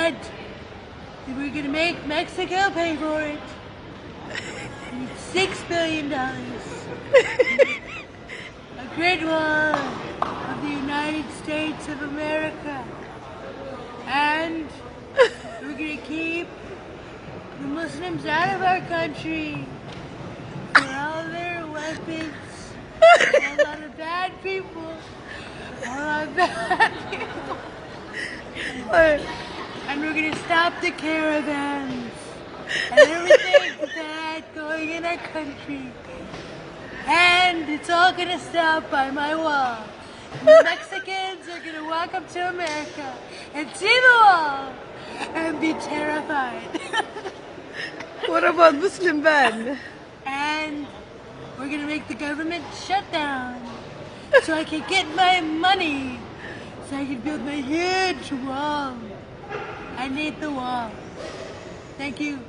that we're gonna make Mexico pay for it. $6 billion. A great wall of the United States of America. And we're gonna keep the Muslims out of our country for all their weapons. A lot of bad people. A lot of bad people. And we're gonna stop the caravans and everything bad going in our country. And it's all gonna stop by my wall. The Mexicans are gonna walk up to America and see the wall and be terrified. What about Muslim ban? And we're gonna make the government shut down so I can get my money, so I can build my huge wall. I need the wall. Thank you.